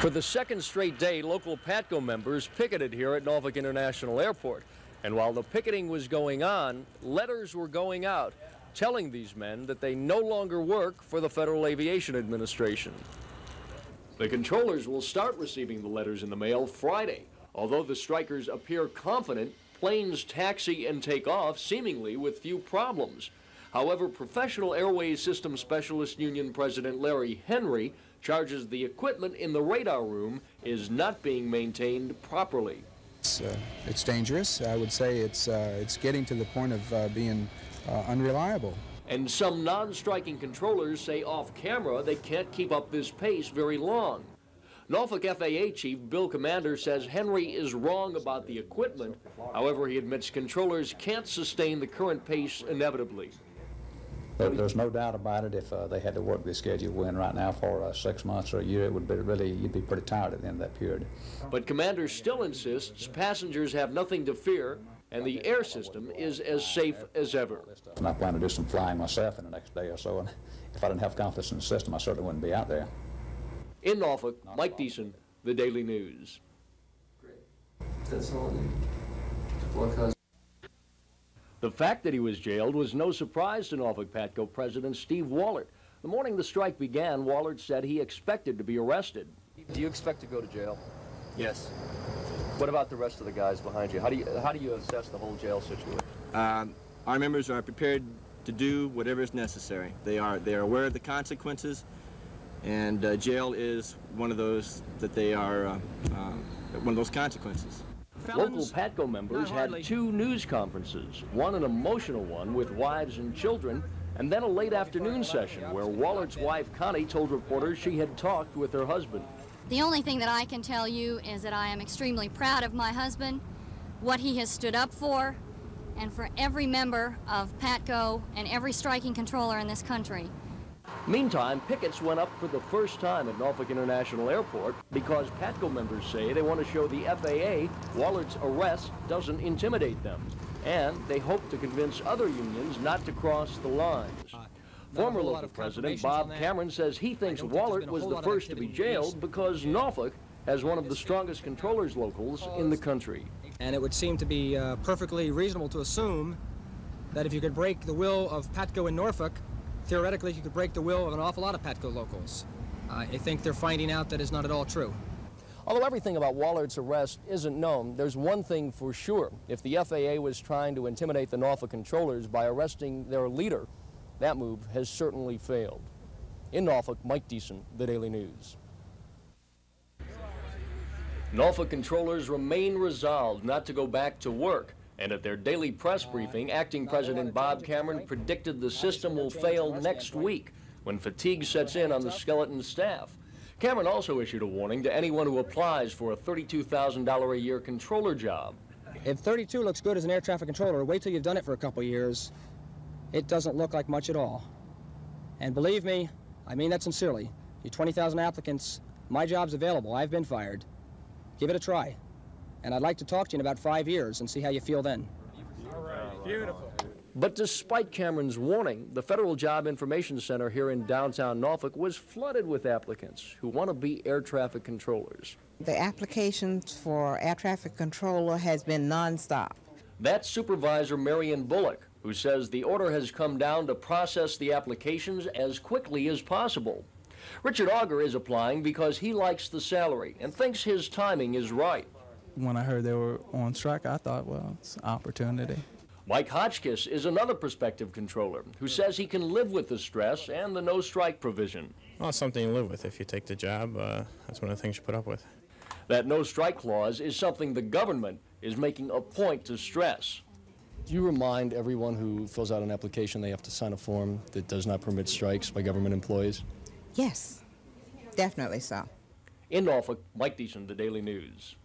For the second straight day, local PATCO members picketed here at Norfolk International Airport. And while the picketing was going on, letters were going out telling these men that they no longer work for the Federal Aviation Administration. The controllers will start receiving the letters in the mail Friday, although the strikers appear confident planes taxi and take off seemingly with few problems. However, Professional Airways System Specialist Union President Larry Henry charges the equipment in the radar room is not being maintained properly. It's dangerous. I would say it's getting to the point of being unreliable. And some non-striking controllers say off camera they can't keep up this pace very long. Norfolk FAA Chief Bill Commander says Henry is wrong about the equipment. However, he admits controllers can't sustain the current pace inevitably. There's no doubt about it. If they had to work this schedule we're in right now for 6 months or a year, it would be really, you'd be pretty tired at the end of that period. But Commander still insists passengers have nothing to fear and the air system is as safe as ever. And I plan to do some flying myself in the next day or so, and if I didn't have confidence in the system, I certainly wouldn't be out there. In Norfolk, Mike Deason, The Daily News. Great. That's all I need. The fact that he was jailed was no surprise to Norfolk PATCO President Steve Wallert. The morning the strike began, Wallert said he expected to be arrested. Do you expect to go to jail? Yes. What about the rest of the guys behind you? How do you assess the whole jail situation? Our members are prepared to do whatever is necessary. They are aware of the consequences, and jail is one of those that they are one of those consequences. Local PATCO members had two news conferences, one an emotional one with wives and children, and then a late afternoon session where Wallert's wife Connie told reporters she had talked with her husband. The only thing that I can tell you is that I am extremely proud of my husband, what he has stood up for, and for every member of PATCO and every striking controller in this country. Meantime, pickets went up for the first time at Norfolk International Airport because PATCO members say they want to show the FAA Wallert's arrest doesn't intimidate them, and they hope to convince other unions not to cross the lines. Former local president Bob Cameron says he thinks Wallert was the first to be jailed because Norfolk has one of the strongest controllers locals in the country. And it would seem to be perfectly reasonable to assume that if you could break the will of PATCO in Norfolk, theoretically you could break the will of an awful lot of PATCO locals. I think they're finding out that is not at all true. Although everything about Wallert's arrest isn't known, there's one thing for sure. If the FAA was trying to intimidate the Norfolk controllers by arresting their leader, that move has certainly failed. In Norfolk, Mike Deason, The Daily News. Norfolk controllers remain resolved not to go back to work. And at their daily press briefing, Acting President Bob Cameron predicted the system will fail next week when fatigue sets in on the skeleton staff. Cameron also issued a warning to anyone who applies for a $32,000 a year controller job. If 32 looks good as an air traffic controller, wait till you've done it for a couple of years. It doesn't look like much at all. And believe me, I mean that sincerely. You 20,000 applicants, my job's available. I've been fired. Give it a try. And I'd like to talk to you in about 5 years and see how you feel then. All right. Beautiful. But despite Cameron's warning, the Federal Job Information Center here in downtown Norfolk was flooded with applicants who want to be air traffic controllers. The applications for air traffic controller has been nonstop. That's Supervisor Marion Bullock, who says the order has come down to process the applications as quickly as possible. Richard Auger is applying because he likes the salary and thinks his timing is right. When I heard they were on strike, I thought, well, it's an opportunity. Mike Hotchkiss is another prospective controller who says he can live with the stress and the no-strike provision. Well, it's something you live with. If you take the job, that's one of the things you put up with. That no-strike clause is something the government is making a point to stress. Do you remind everyone who fills out an application they have to sign a form that does not permit strikes by government employees? Yes, definitely so. In Norfolk, Mike Deason, The Daily News.